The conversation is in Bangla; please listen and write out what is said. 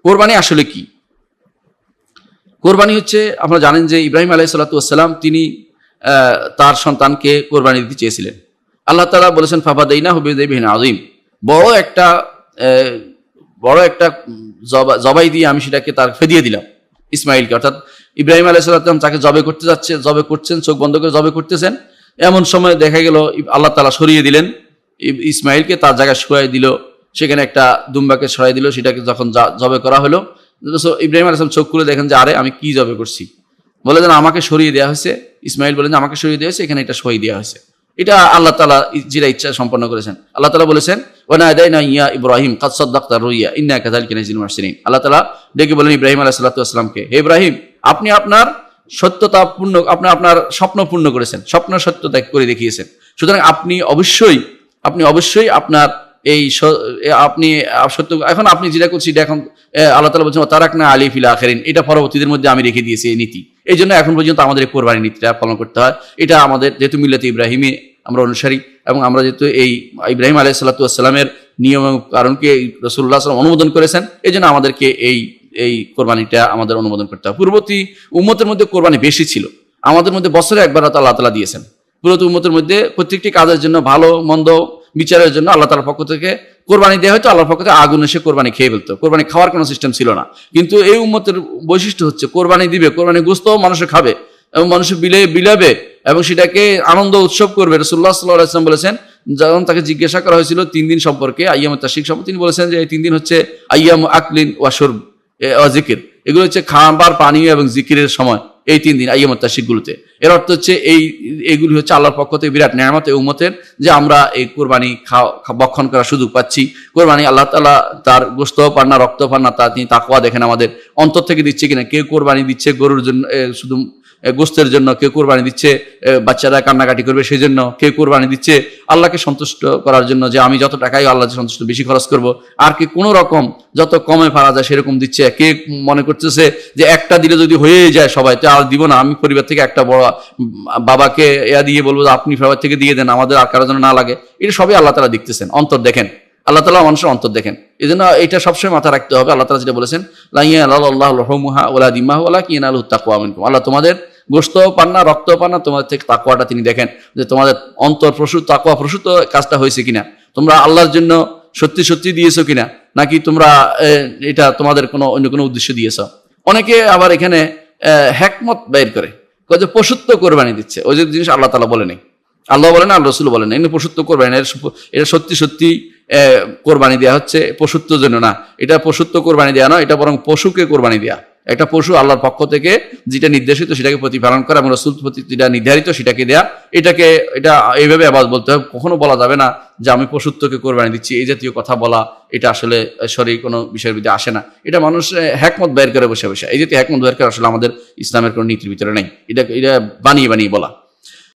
কোরবানি আসলে কি? কোরবানি হচ্ছে, আপনারা জানেন যে ইব্রাহিম আলাইহিস সালাতু ওয়াস সালাম তিনি তার সন্তানকে কোরবানি দিতে চেয়েছিলেন। আল্লাহ তাআলা বলেছেন ফাফাদাইনাহু বিযিবহিন আযীম, বড় একটা জবাই দিয়ে আমি সেটাকে তার ফিদিয়ে দিলাম ইসমাইলকে। অর্থাৎ ইব্রাহিম আলাইহিস সালাম তাকে জবে করতে যাচ্ছে, জবে করছেন, চোখ বন্ধ করে জবে করতেছেন, এমন সময় দেখা গেল আল্লাহ তাআলা সরিয়ে দিলেন ইসমাইলকে, তার জায়গায় সরাই দিল, সেখানে একটা দুম্বাকে সরাই দিল। সেটাকে যখন জবে করা হলো, ইব্রাহিম আলাইহিস সালাম চোখ খুলে দেখেন যে আরে আমি কি জবে করছি। বলে যেন আমাকে সরিয়ে দেওয়া হয়েছে। ইসমাইল বলেন যে আমাকে সরিয়ে দেওয়া হয়েছে, এখানে এটা সই দেওয়া হয়েছে। এটা আল্লাহ তাআলা যেটা ইচ্ছা সম্পন্ন করেছেন। আল্লাহ তাআলা বলেছেন ওয়ানাদাইনা ইয়া ইব্রাহিম কাদ সাদ্দাকতা রুইয়া ইন্না কাযালিকা নাজিল মুহসিনিন। আল্লাহ তাআলা ডেকে বলেন ইব্রাহিম আলাইহিস সালাতু ওয়াস সালামকে, হে ইব্রাহিম, আপনি আপনার সত্যতা পূর্ণ, আপনার স্বপ্ন পূর্ণ করেছেন, স্বপ্ন সত্যতা করে দেখিয়েছেন। সুতরাং আপনি অবশ্যই আপনার এই আপনি সত্য, এখন আপনি যেটা করছি এটা এখন আল্লাহ তাআলা বলছেন তারাকনা আলী ফিল আখিরিন, এটা পরবর্তীদের মধ্যে আমি রেখে দিয়েছি এই নীতি। এই জন্য এখন পর্যন্ত আমাদের এই কোরবানি নীতিটা পালন করতে হয়। এটা আমাদের যেহেতু মিল্লাতে ইব্রাহিমী আমরা অনুসারী, এবং আমরা যেহেতু এই ইব্রাহিম আলাইহিস সালাতু ওয়াস সালামের নিয়ম এবং কারণকে রাসূলুল্লাহ সাল্লাল্লাহু আলাইহি ওয়াসাল্লাম অনুমোদন করেছেন, এই জন্য আমাদেরকে এই কোরবানিটা আমাদের অনুমোদন করতে হয়। পূর্ববর্তী উম্মতের মধ্যে কোরবানি বেশি ছিল, আমাদের মধ্যে বছরে একবার আল্লাহ তাআলা দিয়েছেন। পূর্ববর্তী উম্মতের মধ্যে প্রত্যেকটি কাজের জন্য, ভালো মন্দ বিচারের জন্য আল্লাহ তাআলার পক্ষ থেকে কোরবানি দেওয়া হয়তো, আল্লাহর পক্ষ থেকে আগুন এসে কোরবানি খেয়ে ফেলতো। কোরবানি খাওয়ার কোনো সিস্টেম ছিল না। কিন্তু এই উম্মতের বৈশিষ্ট্য হচ্ছে কোরবানি দিবে, কোরবানি গোশত মানুষ খাবে এবং মানুষ বিলাবে এবং সেটাকে আনন্দ উৎসব করবে। রাসূলুল্লাহ সাল্লাল্লাহু আলাইহি ওয়াসাল্লাম বলেছেন, যখন তাকে জিজ্ঞাসা করা হয়েছিল 3 দিন সম্পর্কে, আইয়ামুত তাশরিক সম্পর্কে, তিনি বলেছেন যে এই 3 দিন হচ্ছে আইয়ামু আকলিন ওয়া শুরব ওয়া যিকির, এগুলো হচ্ছে খাবার, পানীয় এবং জিকিরের সময়। এই 3 দিন আইয়ামুত তাশরিক গুলোতে, এর অর্থ হচ্ছে এইগুলি হচ্ছে আল্লাহর পক্ষ থেকে বিরাট নেয়ামত এই উম্মতের, যে আমরা এই কোরবানি ভক্ষণ করার সুযোগ পাচ্ছি। কোরবানি আল্লাহ তাআলা তার গোশত পান না, রক্ত পান না, তিনি তাকওয়া দেখেন আমাদের অন্তর থেকে দিচ্ছে কিনা। কেউ কোরবানি দিচ্ছে গরুর জন্য, শুধু গোশতের জন্য, কেউ কোরবানি দিচ্ছে বাচ্চারা কান্নাকাটি করবে সেই জন্য, কেউ কোরবানি দিচ্ছে আল্লাহকে সন্তুষ্ট করার জন্য, যে আমি যত টাকাই আল্লাহকে সন্তুষ্ট বেশি খরচ করব, আর কে কোনো রকম যত কমে পারা যায় সেরকম দিচ্ছে। কে মনে করতেছে যে একটা দিলে যদি হয়ে যায় সবাই, তো আর দিব না, আমি পরিবার থেকে একটা বড় বাবাকে দিয়ে বলবো আপনি পরিবার থেকে দিয়ে দেন, আমাদের আর কারোর জন্য না লাগে। এটা সবই আল্লাহ তাআলা দেখতেছেন, অন্তর দেখেন। আল্লাহ তাআলা মানুষের অন্তর দেখেন। এই জন্য এটা সবসময় মাথায় রাখতে হবে। আল্লাহ তাআলা যেটা বলেছেন লা ইয়ানালুল্লাহু লাহুমুহা ওয়ালা দিমাহু ওয়ালাকিন ইয়ানালুহু তাকওয়া মিনকুম, আল্লাহ তোমাদের গোশত পান না, রক্ত পান না, তোমাদের থেকে তাকওয়াটা তিনি দেখেন, যে তোমাদের অন্তর প্রসূত, তাকওয়া প্রসূত কাজটা হয়েছে কিনা, তোমরা আল্লাহর জন্য সত্যি সত্যি দিয়েছো কিনা, নাকি তোমরা এটা তোমাদের অন্য কোনো উদ্দেশ্য দিয়েছো। অনেকে আবার এখানে হিকমত বের করে যে পশুত্ব কোরবানি দিচ্ছে, ওই যে জিনিস আল্লাহ তাআলা বলেনি, আল্লাহ বলেন, আল্লাহ রাসূল বলেন, এমনি পশুত্ব কোরবানি, এটা সত্যি সত্যি কোরবানি দেওয়া হচ্ছে পশুত্বের জন্য না। এটা পশুত্ব কোরবানি দেওয়া নয়, এটা বরং পশুকে কোরবানি দেওয়া। একটা পশু আল্লাহর পক্ষ থেকে যেটা নির্দেশিত সেটাকে প্রতিপালন করা এবং রাসূল প্রতি যেটা নির্ধারিত সেটাকে দেয়া, এটা এইভাবে আবার বলতে হবে। কখনো বলা যাবে না যে আমি পশুত্বকে কোরবানি দিচ্ছি, এই জাতীয় কথা বলা এটা আসলে শরীর কোনো বিষয়ের ভিতরে আসে না। এটা মানুষ হিকমত বের করে বসে বসে, এই জাতীয় হিকমত বের করে আসলে আমাদের ইসলামের কোনো নীতির ভিতরে নেই। এটা বানিয়ে বলা।